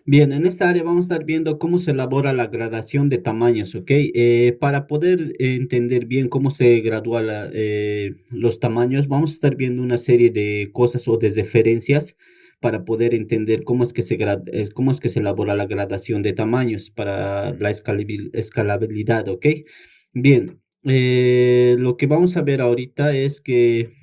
Bien, en esta área vamos a estar viendo cómo se elabora la gradación de tamaños, ¿ok? Para poder entender bien cómo se gradúa los tamaños, vamos a estar viendo una serie de cosas o de referencias para poder entender cómo es que cómo es que se elabora la gradación de tamaños para la escalabilidad, ¿ok? Bien, lo que vamos a ver ahorita es que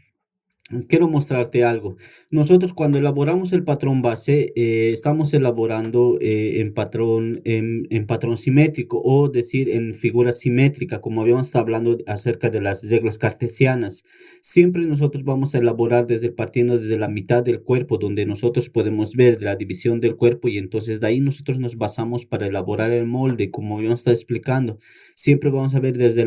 quiero mostrarte algo. Nosotros cuando elaboramos el patrón base, estamos elaborando en patrón simétrico o decir en figura simétrica, como habíamos estado hablando acerca de las reglas cartesianas. Siempre nosotros vamos a elaborar partiendo desde la mitad del cuerpo, donde nosotros podemos ver la división del cuerpo y entonces de ahí nosotros nos basamos para elaborar el molde, como habíamos estado explicando. Siempre vamos a ver desde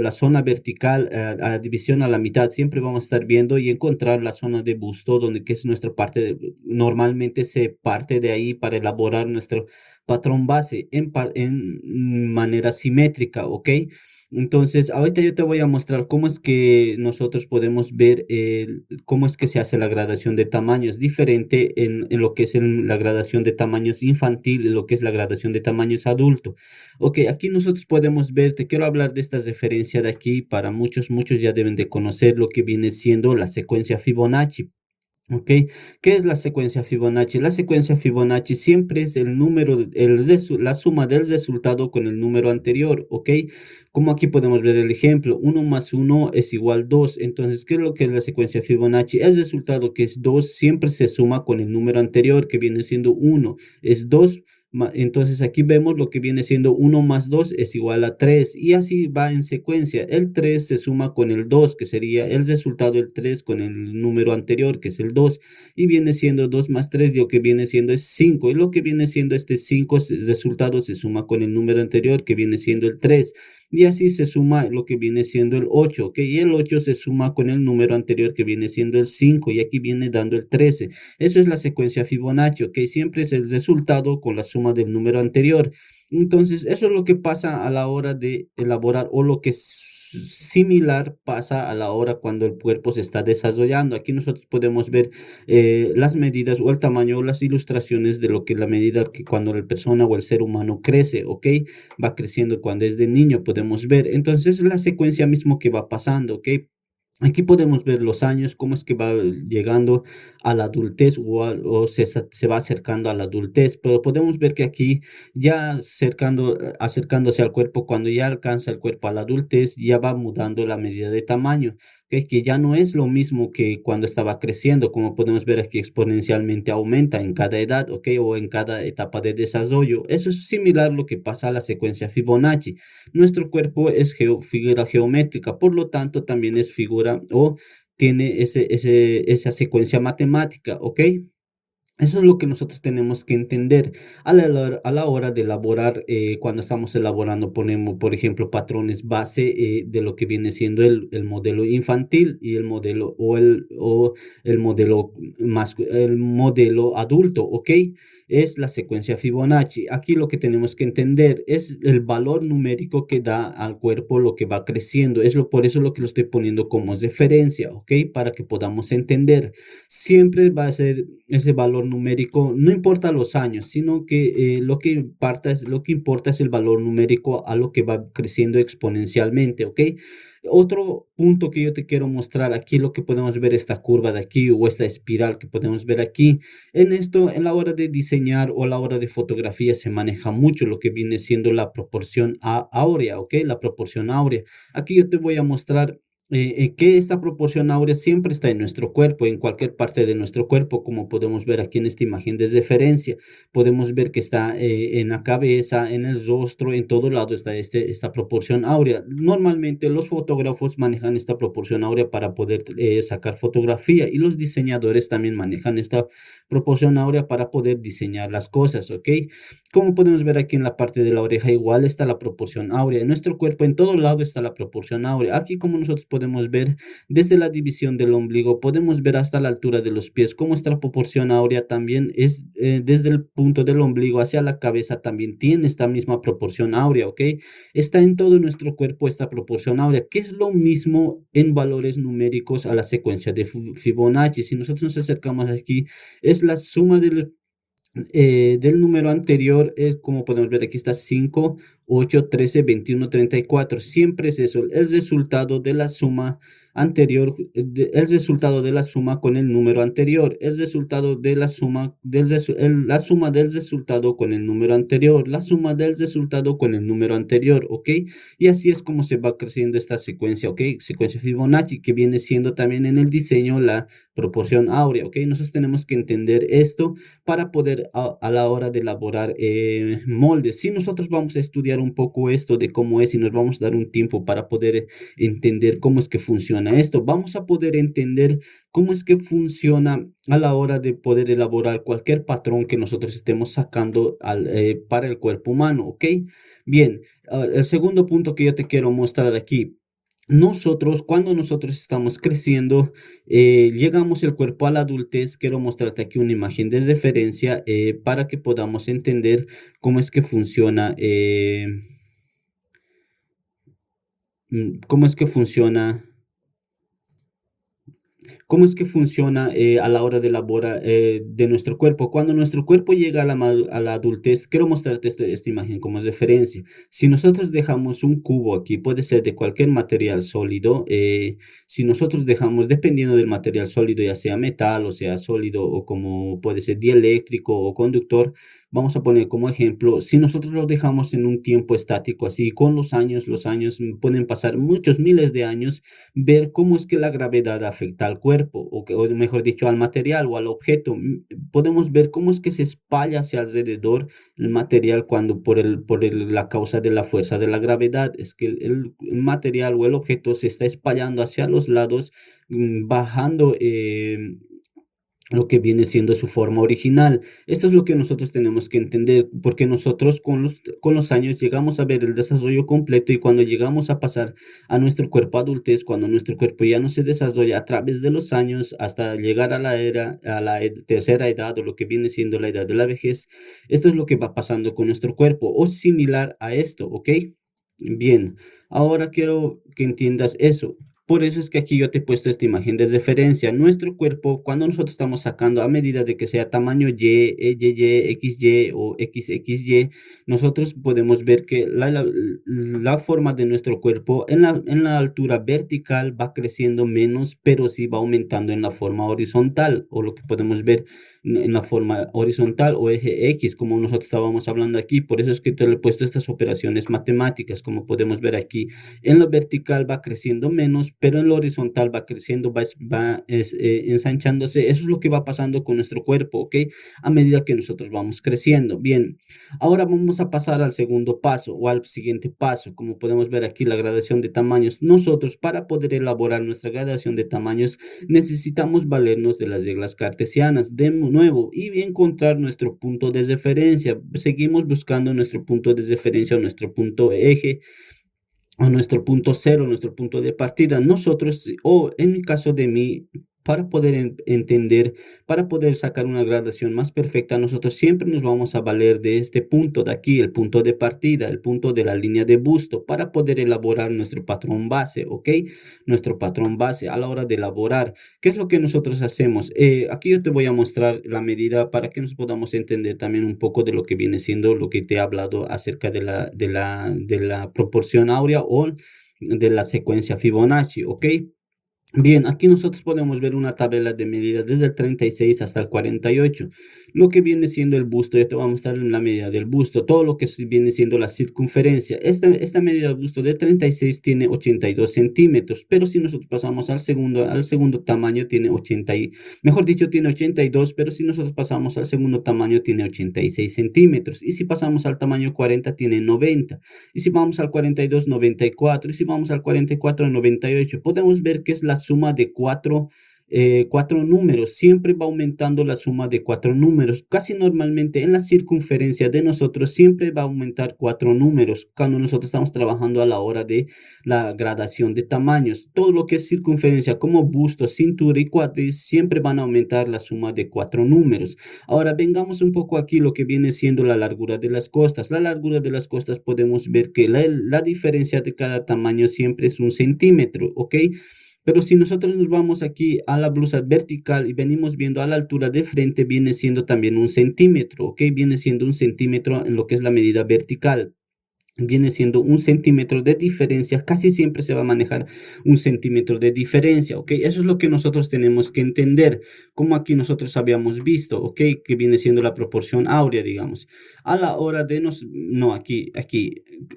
la zona vertical a la división a la mitad, siempre vamos a estar viendo y encontrar la zona de busto, donde que es nuestra parte, normalmente se parte de ahí para elaborar nuestro patrón base en manera simétrica, ¿ok? Entonces, ahorita yo te voy a mostrar cómo es que nosotros podemos ver cómo es que se hace la gradación de tamaños, diferente en lo que es la gradación de tamaños infantil y lo que es la gradación de tamaños adulto. Ok, aquí nosotros podemos ver, te quiero hablar de esta referencia de aquí, para muchos ya deben de conocer lo que viene siendo la secuencia Fibonacci. Ok, ¿qué es la secuencia Fibonacci? La secuencia Fibonacci siempre es el número, la suma del resultado con el número anterior, ok. Como aquí podemos ver el ejemplo, uno más uno es igual 2. Entonces, ¿qué es lo que es la secuencia Fibonacci? El resultado que es 2 siempre se suma con el número anterior, que viene siendo uno. Es 2. Entonces aquí vemos lo que viene siendo uno más 2 es igual a 3 y así va en secuencia. El 3 se suma con el 2 que sería el resultado del 3 con el número anterior, que es el 2 y viene siendo 2 más 3 lo que viene siendo es 5 y lo que viene siendo este 5 resultado se suma con el número anterior, que viene siendo el 3 y así se suma lo que viene siendo el 8, ¿ok? Y el 8 se suma con el número anterior, que viene siendo el 5 y aquí viene dando el 13. Eso es la secuencia Fibonacci, ¿ok? Siempre es el resultado con la suma del número anterior. Entonces, eso es lo que pasa a la hora de elaborar o lo que es similar pasa a la hora cuando el cuerpo se está desarrollando. Aquí nosotros podemos ver las medidas o el tamaño o las ilustraciones de lo que la medida que cuando la persona o el ser humano crece, ¿ok? Va creciendo cuando es de niño, podemos ver. Entonces, es la secuencia mismo que va pasando, ¿ok? Aquí podemos ver los años, cómo es que va llegando a la adultez o se va acercando a la adultez, pero podemos ver que aquí ya acercándose al cuerpo, cuando ya alcanza el cuerpo a la adultez, ya va mudando la medida de tamaño, que ya no es lo mismo que cuando estaba creciendo, como podemos ver aquí exponencialmente aumenta en cada edad, ¿ok? O en cada etapa de desarrollo. Eso es similar a lo que pasa a la secuencia Fibonacci. Nuestro cuerpo es figura geométrica, por lo tanto también es figura o tiene esa secuencia matemática, ¿ok? Eso es lo que nosotros tenemos que entender a la hora de elaborar, cuando estamos elaborando, ponemos, por ejemplo, patrones base de lo que viene siendo el modelo infantil y el modelo o el modelo el modelo adulto, ¿ok? Es la secuencia Fibonacci. Aquí lo que tenemos que entender es el valor numérico que da al cuerpo lo que va creciendo. Por eso lo que lo estoy poniendo como referencia, ¿ok? Para que podamos entender. Siempre va a ser ese valor numérico, no importa los años, sino que lo que importa es el valor numérico a lo que va creciendo exponencialmente, ¿ok? Otro punto que yo te quiero mostrar aquí, lo que podemos ver esta curva de aquí o esta espiral que podemos ver aquí. En esto, en la hora de diseñar o a la hora de fotografía se maneja mucho lo que viene siendo la proporción áurea, ¿ok? La proporción áurea. Aquí yo te voy a mostrar que esta proporción áurea siempre está en nuestro cuerpo, en cualquier parte de nuestro cuerpo, como podemos ver aquí en esta imagen de referencia. Podemos ver que está en la cabeza, en el rostro, en todo lado está esta proporción áurea. Normalmente los fotógrafos manejan esta proporción áurea para poder sacar fotografía y los diseñadores también manejan esta proporción áurea para poder diseñar las cosas, ¿ok? Como podemos ver aquí en la parte de la oreja, igual está la proporción áurea. En nuestro cuerpo, en todo lado está la proporción áurea. Aquí, como nosotros podemos ver, desde la división del ombligo, podemos ver hasta la altura de los pies, cómo esta proporción áurea también es desde el punto del ombligo hacia la cabeza, también tiene esta misma proporción áurea, ¿ok? Está en todo nuestro cuerpo esta proporción áurea, que es lo mismo en valores numéricos a la secuencia de Fibonacci. Si nosotros nos acercamos aquí, es la suma de del número anterior, es como podemos ver aquí está 5, 8, 13, 21, 34. Siempre es eso, el resultado de la suma anterior, el resultado de la suma con el número anterior, el resultado de la suma la suma del resultado con el número anterior, la suma del resultado con el número anterior, ¿ok? Y así es como se va creciendo esta secuencia, ¿ok? Secuencia Fibonacci, que viene siendo también en el diseño la proporción áurea, ¿ok? Nosotros tenemos que entender esto para poder a la hora de elaborar moldes. Si nosotros vamos a estudiar un poco esto de cómo es y nos vamos a dar un tiempo para poder entender cómo es que funciona esto, vamos a poder entender cómo es que funciona a la hora de poder elaborar cualquier patrón que nosotros estemos sacando para el cuerpo humano, ¿ok? Bien, el segundo punto que yo te quiero mostrar aquí. Nosotros, cuando nosotros estamos creciendo, llegamos el cuerpo a la adultez. Quiero mostrarte aquí una imagen de referencia para que podamos entender cómo es que funciona, cómo es que funciona. ¿Cómo es que funciona a la hora de elaborar de nuestro cuerpo? Cuando nuestro cuerpo llega a la adultez, quiero mostrarte esta imagen como referencia. Si nosotros dejamos un cubo aquí, puede ser de cualquier material sólido, si nosotros dejamos, dependiendo del material sólido, ya sea metal o sea sólido o como puede ser dieléctrico o conductor, vamos a poner como ejemplo, si nosotros lo dejamos en un tiempo estático así, con los años pueden pasar muchos miles de años, ver cómo es que la gravedad afecta al cuerpo, o mejor dicho, al material o al objeto. Podemos ver cómo es que se espalla hacia alrededor el material cuando la causa de la fuerza de la gravedad, es que el material o el objeto se está espallando hacia los lados, bajando lo que viene siendo su forma original. Esto es lo que nosotros tenemos que entender, porque nosotros con los años llegamos a ver el desarrollo completo y cuando llegamos a pasar a nuestro cuerpo adultez, cuando nuestro cuerpo ya no se desarrolla a través de los años hasta llegar a la tercera edad o lo que viene siendo la edad de la vejez, esto es lo que va pasando con nuestro cuerpo o similar a esto, ¿ok? Bien, ahora quiero que entiendas eso. Por eso es que aquí yo te he puesto esta imagen de referencia. Nuestro cuerpo, cuando nosotros estamos sacando a medida de que sea tamaño Y, YY, XY o XXY, nosotros podemos ver que la forma de nuestro cuerpo en la altura vertical va creciendo menos, pero sí va aumentando en la forma horizontal, o lo que podemos ver en la forma horizontal o eje X, como nosotros estábamos hablando aquí. Por eso es que te le he puesto estas operaciones matemáticas, como podemos ver aquí. En lo vertical va creciendo menos, pero en lo horizontal va creciendo, ensanchándose. Eso es lo que va pasando con nuestro cuerpo, ¿ok? A medida que nosotros vamos creciendo. Bien, ahora vamos a pasar al segundo paso o al siguiente paso. Como podemos ver aquí, la gradación de tamaños. Nosotros, para poder elaborar nuestra gradación de tamaños, necesitamos valernos de las reglas cartesianas de nuevo y encontrar nuestro punto de referencia. Seguimos buscando nuestro punto de referencia o nuestro punto eje a nuestro punto cero, nuestro punto de partida. Nosotros, o en el caso de mí, para poder entender, para poder sacar una gradación más perfecta, nosotros siempre nos vamos a valer de este punto de aquí, el punto de partida, el punto de la línea de busto, para poder elaborar nuestro patrón base, ¿ok? Nuestro patrón base a la hora de elaborar. ¿Qué es lo que nosotros hacemos? Aquí yo te voy a mostrar la medida para que nos podamos entender también un poco de lo que viene siendo lo que te he hablado acerca de la proporción áurea o de la secuencia Fibonacci, ¿ok? Bien, aquí nosotros podemos ver una tabla de medidas desde el 36 hasta el 48. Lo que viene siendo el busto, ya te voy a mostrar la medida del busto, todo lo que viene siendo la circunferencia. Esta medida del busto de 36 tiene 82 centímetros, pero si nosotros pasamos al segundo tamaño tiene mejor dicho, tiene 82, pero si nosotros pasamos al segundo tamaño tiene 86 centímetros. Y si pasamos al tamaño 40 tiene 90. Y si vamos al 42, 94. Y si vamos al 44, 98. Podemos ver que es la suma de cuatro números. Siempre va aumentando la suma de cuatro números. Casi normalmente en la circunferencia de nosotros siempre va a aumentar cuatro números cuando nosotros estamos trabajando a la hora de la gradación de tamaños. Todo lo que es circunferencia como busto, cintura y cuádriceps siempre van a aumentar la suma de cuatro números. Ahora vengamos un poco aquí lo que viene siendo la largura de las costas. La largura de las costas podemos ver que la diferencia de cada tamaño siempre es 1 centímetro, ¿ok? Pero si nosotros nos vamos aquí a la blusa vertical y venimos viendo a la altura de frente, viene siendo también 1 centímetro, ¿ok? Viene siendo 1 centímetro en lo que es la medida vertical. Viene siendo 1 centímetro de diferencia, casi siempre se va a manejar 1 centímetro de diferencia, ¿ok? Eso es lo que nosotros tenemos que entender, como aquí nosotros habíamos visto, ¿ok? Que viene siendo la proporción áurea, digamos. A la hora de no,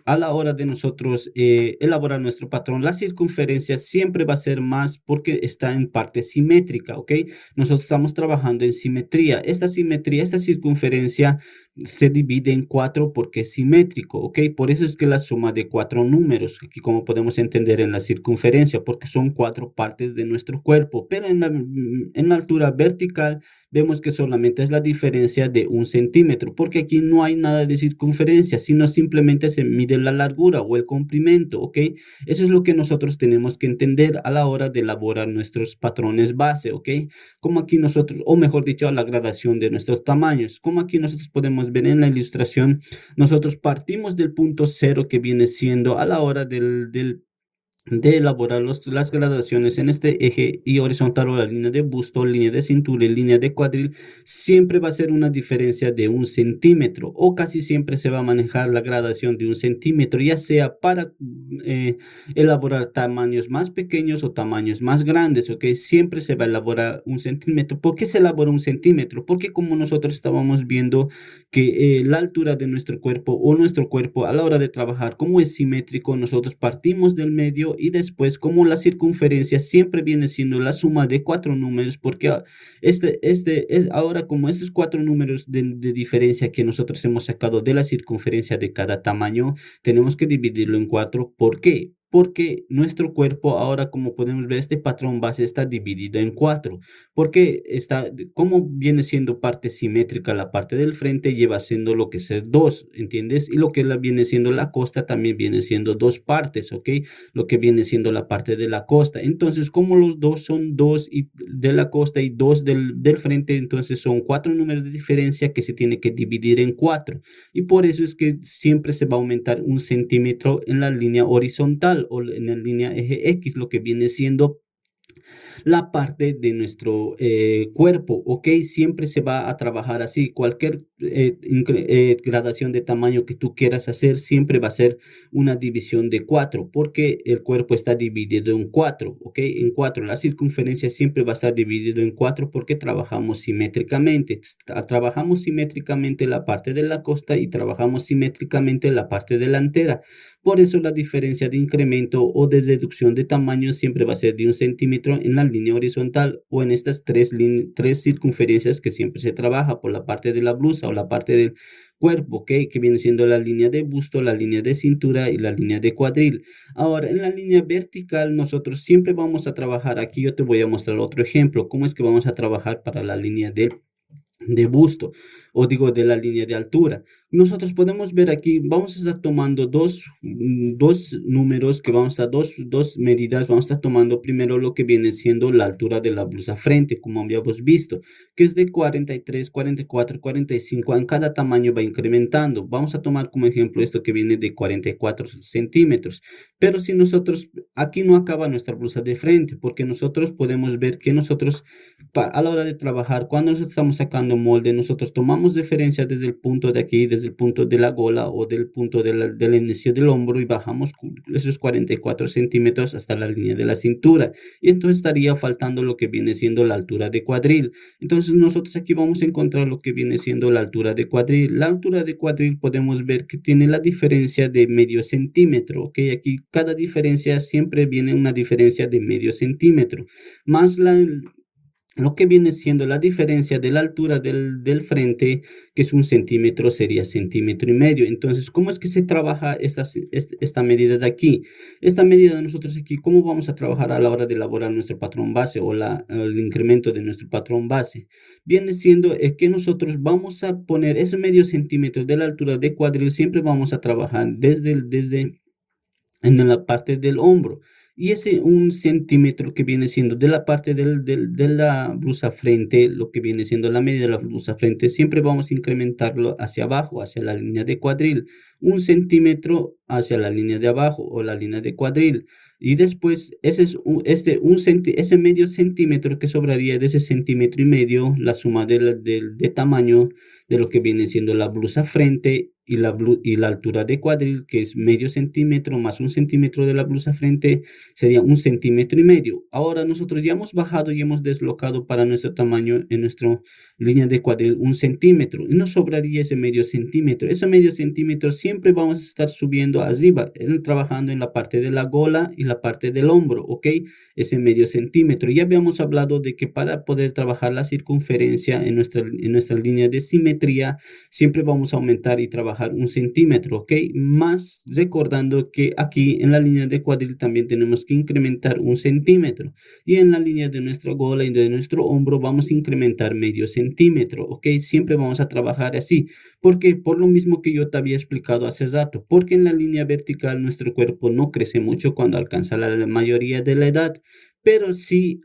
a la hora de nosotros elaborar nuestro patrón, la circunferencia siempre va a ser más porque está en parte simétrica, ¿ok? Nosotros estamos trabajando en simetría. Esta simetría, esta circunferencia se divide en 4 porque es simétrico, ¿ok? Por eso es que la suma de 4 números, aquí como podemos entender en la circunferencia, porque son 4 partes de nuestro cuerpo, pero en la altura vertical vemos que solamente es la diferencia de 1 centímetro, porque aquí no hay nada de circunferencia, sino simplemente se mide la largura o el comprimento, ¿ok? Eso es lo que nosotros tenemos que entender a la hora de elaborar nuestros patrones base, ¿ok? Como aquí nosotros, o mejor dicho, la gradación de nuestros tamaños. Como aquí nosotros podemos ver en la ilustración, nosotros partimos del punto cero que viene siendo a la hora de elaborar las gradaciones en este eje y horizontal o la línea de busto, línea de cintura y línea de cuadril, siempre va a ser una diferencia de 1 centímetro o casi siempre se va a manejar la gradación de 1 centímetro, ya sea para elaborar tamaños más pequeños o tamaños más grandes, ¿ok? Siempre se va a elaborar 1 centímetro. ¿Por qué se elabora 1 centímetro? Porque como nosotros estábamos viendo que la altura de nuestro cuerpo o nuestro cuerpo a la hora de trabajar, como es simétrico, nosotros partimos del medio y después como la circunferencia siempre viene siendo la suma de 4 números, porque este es ahora como estos 4 números de diferencia que nosotros hemos sacado de la circunferencia de cada tamaño, tenemos que dividirlo en 4. ¿Por qué? Porque nuestro cuerpo ahora, como podemos ver, este patrón base está dividido en 4. Porque como viene siendo parte simétrica la parte del frente, lleva siendo lo que es 2, ¿entiendes? Y lo que viene siendo la costa también viene siendo 2 partes, ¿ok? Lo que viene siendo la parte de la costa. Entonces, como los dos son 2 de la costa y 2 del frente, entonces son 4 números de diferencia que se tiene que dividir en 4. Y por eso es que siempre se va a aumentar 1 centímetro en la línea horizontal o en la línea eje X, lo que viene siendo la parte de nuestro cuerpo, ¿ok? Siempre se va a trabajar así. Cualquier gradación de tamaño que tú quieras hacer, siempre va a ser una división de 4, porque el cuerpo está dividido en 4, ¿ok? En 4. La circunferencia siempre va a estar dividido en 4 porque trabajamos simétricamente. Trabajamos simétricamente la parte de la costa y trabajamos simétricamente la parte delantera. Por eso la diferencia de incremento o de reducción de tamaño siempre va a ser de 1 centímetro en la línea horizontal o en estas tres circunferencias que siempre se trabaja por la parte de la blusa o la parte del cuerpo, ¿ok? Que viene siendo la línea de busto, la línea de cintura y la línea de cuadril. Ahora, en la línea vertical nosotros siempre vamos a trabajar, aquí yo te voy a mostrar otro ejemplo, cómo es que vamos a trabajar para la línea de busto o digo de la línea de altura. Nosotros podemos ver aquí, vamos a estar tomando dos números que vamos a estar, dos medidas, vamos a estar tomando primero lo que viene siendo la altura de la blusa frente, como habíamos visto, que es de 43, 44, 45, en cada tamaño va incrementando. Vamos a tomar como ejemplo esto que viene de 44 centímetros, pero si nosotros, aquí no acaba nuestra blusa de frente, porque nosotros podemos ver que nosotros a la hora de trabajar, cuando nosotros estamos sacando molde, nosotros tomamos referencia desde el punto de aquí, desde el punto de la gola o del punto del inicio del hombro y bajamos esos 44 centímetros hasta la línea de la cintura. Y entonces estaría faltando lo que viene siendo la altura de cuadril. Entonces nosotros aquí vamos a encontrar lo que viene siendo la altura de cuadril. La altura de cuadril podemos ver que tiene la diferencia de medio centímetro, ¿ok? Aquí cada diferencia siempre viene una diferencia de medio centímetro, más lo que viene siendo la diferencia de la altura del frente, que es 1 centímetro, sería 1,5 centímetros. Entonces, ¿cómo es que se trabaja esta medida de aquí? Esta medida de nosotros aquí, ¿cómo vamos a trabajar a la hora de elaborar nuestro patrón base o el incremento de nuestro patrón base? Viene siendo que nosotros vamos a poner ese medio centímetro de la altura de cuadril, siempre vamos a trabajar desde en la parte del hombro. Y ese 1 centímetro que viene siendo de la parte de la blusa frente, lo que viene siendo la medida de la blusa frente, siempre vamos a incrementarlo hacia abajo, hacia la línea de cuadril. 1 centímetro hacia la línea de abajo o la línea de cuadril. Y después, ese medio centímetro que sobraría de ese centímetro y medio, la suma de tamaño de lo que viene siendo la blusa frente y la altura de cuadril, que es medio centímetro más un centímetro de la blusa frente, sería un centímetro y medio. Ahora nosotros ya hemos bajado y hemos deslocado para nuestro tamaño en nuestra línea de cuadril un centímetro y nos sobraría ese medio centímetro. Ese medio centímetro siempre vamos a estar subiendo arriba, trabajando en la parte de la gola y la parte del hombro, ¿ok? Ese medio centímetro. Ya habíamos hablado de que para poder trabajar la circunferencia en nuestra línea de simetría, siempre vamos a aumentar y trabajar un centímetro, ¿ok? Más recordando que aquí en la línea de cuadril también tenemos que incrementar un centímetro y en la línea de nuestra gola y de nuestro hombro vamos a incrementar medio centímetro, ¿ok? Siempre vamos a trabajar así. ¿Por qué? Por lo mismo que yo te había explicado hace rato, porque en la línea vertical nuestro cuerpo no crece mucho cuando alcanza la mayoría de la edad, pero sí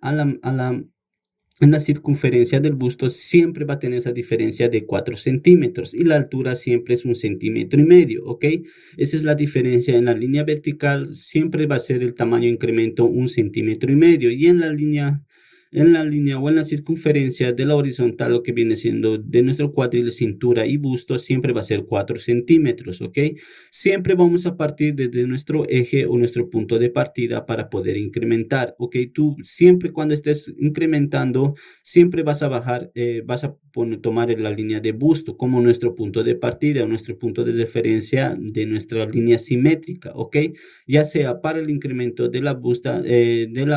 en la circunferencia del busto siempre va a tener esa diferencia de 4 centímetros y la altura siempre es un centímetro y medio, ¿ok? Esa es la diferencia. En la línea vertical siempre va a ser el tamaño incremento un centímetro y medio y en la línea o en la circunferencia de la horizontal, lo que viene siendo de nuestro cuadril, cintura y busto, siempre va a ser 4 centímetros, ¿ok? Siempre vamos a partir desde nuestro eje o nuestro punto de partida para poder incrementar, ¿ok? Tú siempre cuando estés incrementando, siempre vas a bajar, vas a tomar la línea de busto como nuestro punto de partida o nuestro punto de referencia de nuestra línea simétrica, ¿ok? Ya sea para el incremento de la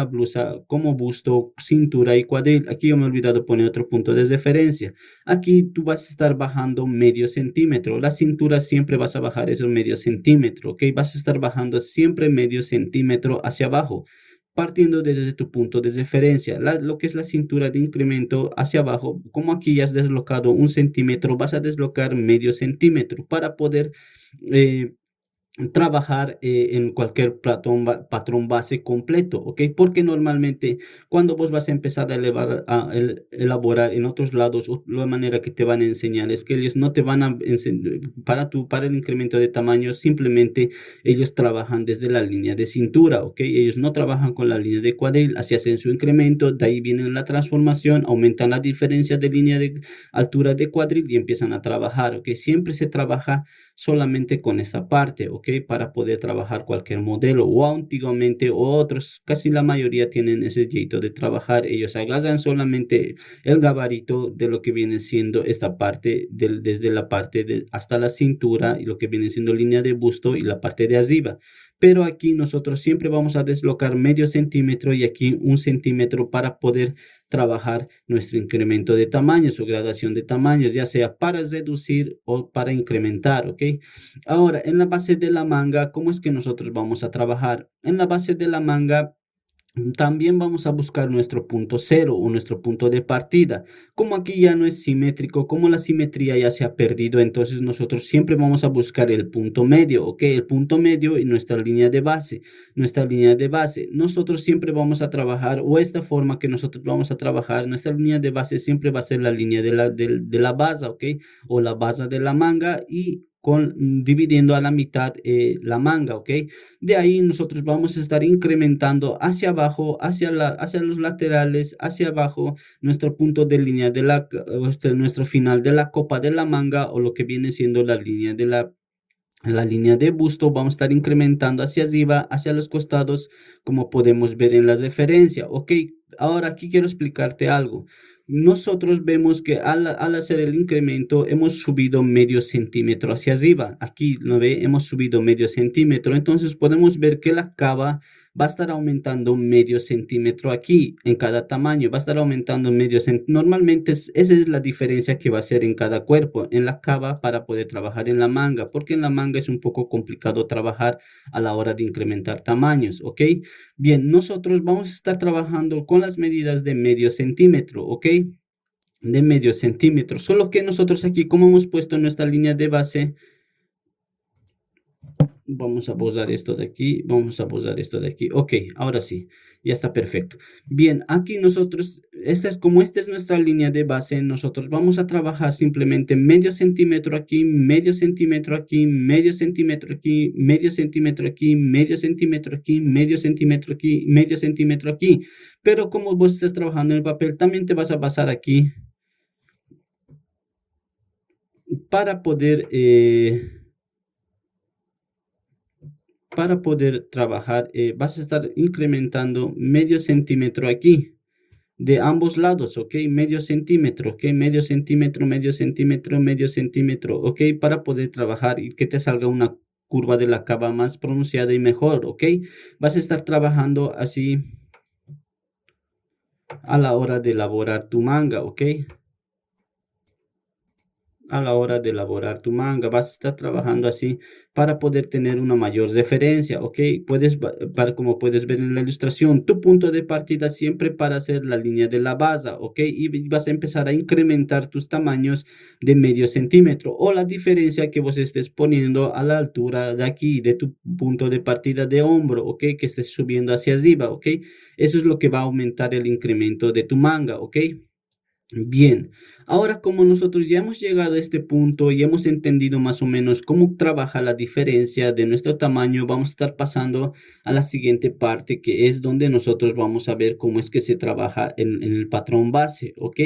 blusa como busto, cintura y cuadril. Aquí yo me he olvidado poner otro punto de referencia. Aquí tú vas a estar bajando medio centímetro. La cintura siempre vas a bajar esos medio centímetro, ¿ok? Vas a estar bajando siempre medio centímetro hacia abajo, partiendo desde tu punto de referencia. Lo que es la cintura de incremento hacia abajo, como aquí ya has deslocado un centímetro, vas a deslocar medio centímetro para poder eh, trabajar en cualquier patrón base completo, ¿ok? Porque normalmente cuando vos vas a empezar a elaborar en otros lados, la manera que te van a enseñar es que ellos no te van a enseñar, para el incremento de tamaño, simplemente ellos trabajan desde la línea de cintura, ¿ok? Ellos no trabajan con la línea de cuadril, así hacen su incremento, de ahí viene la transformación, aumentan la diferencia de línea de altura de cuadril y empiezan a trabajar, ¿ok? Siempre se trabaja solamente con esta parte, ¿ok? Para poder trabajar cualquier modelo o antiguamente otros, casi la mayoría tienen ese jeito de trabajar. Ellos agarran solamente el gabarito de lo que viene siendo esta parte desde la parte hasta la cintura y lo que viene siendo línea de busto y la parte de arriba. Pero aquí nosotros siempre vamos a deslocar medio centímetro y aquí un centímetro para poder trabajar nuestro incremento de tamaños o gradación de tamaños, ya sea para reducir o para incrementar, ¿ok? Ahora, en la base de la manga, ¿cómo es que nosotros vamos a trabajar? En la base de la manga también vamos a buscar nuestro punto cero o nuestro punto de partida. Como aquí ya no es simétrico, como la simetría ya se ha perdido, entonces nosotros siempre vamos a buscar el punto medio, ¿ok? El punto medio y nuestra línea de base. Nuestra línea de base. Nosotros siempre vamos a trabajar, o esta forma que nosotros vamos a trabajar, nuestra línea de base siempre va a ser la línea de la base, ¿ok? O la base de la manga y dividiendo a la mitad la manga, ¿ok? De ahí nosotros vamos a estar incrementando hacia abajo, hacia los laterales, hacia abajo, nuestro punto de línea nuestro final de la copa de la manga o lo que viene siendo la línea de busto. Vamos a estar incrementando hacia arriba, hacia los costados, como podemos ver en la referencia, ¿ok? Ahora aquí quiero explicarte algo. Nosotros vemos que al hacer el incremento hemos subido medio centímetro hacia arriba. Aquí lo ve, hemos subido medio centímetro. Entonces podemos ver que la cava va a estar aumentando medio centímetro aquí en cada tamaño. Va a estar aumentando medio centímetro. Normalmente esa es la diferencia que va a ser en cada cuerpo. En la cava para poder trabajar en la manga. Porque en la manga es un poco complicado trabajar a la hora de incrementar tamaños. ¿Ok? Bien, nosotros vamos a estar trabajando con las medidas de medio centímetro, ¿ok? De medio centímetro. Solo que nosotros aquí, como hemos puesto nuestra línea de base, Vamos a borrar esto de aquí, vamos a borrar esto de aquí. Ok, ahora sí, ya está perfecto. Bien, aquí nosotros, como esta es nuestra línea de base, nosotros vamos a trabajar simplemente medio centímetro aquí, medio centímetro aquí, medio centímetro aquí, medio centímetro aquí, medio centímetro aquí, medio centímetro aquí, medio centímetro aquí. Pero como vos estás trabajando en el papel, también te vas a basar aquí para poder... para poder trabajar, vas a estar incrementando medio centímetro aquí, de ambos lados, ¿ok? Medio centímetro, ¿ok? Medio centímetro, medio centímetro, medio centímetro, ¿ok? Para poder trabajar y que te salga una curva de la cava más pronunciada y mejor, ¿ok? Vas a estar trabajando así a la hora de elaborar tu manga, ¿ok? A la hora de elaborar tu manga. Vas a estar trabajando así para poder tener una mayor referencia, ¿ok? Como puedes ver en la ilustración, tu punto de partida siempre para hacer la línea de la base, ¿ok? Y vas a empezar a incrementar tus tamaños de medio centímetro o la diferencia que vos estés poniendo a la altura de aquí, de tu punto de partida de hombro, ¿ok? Que estés subiendo hacia arriba, ¿ok? Eso es lo que va a aumentar el incremento de tu manga, ¿ok? Bien, ahora como nosotros ya hemos llegado a este punto y hemos entendido más o menos cómo trabaja la diferencia de nuestro tamaño, vamos a estar pasando a la siguiente parte, que es donde nosotros vamos a ver cómo es que se trabaja en el patrón base, ¿ok?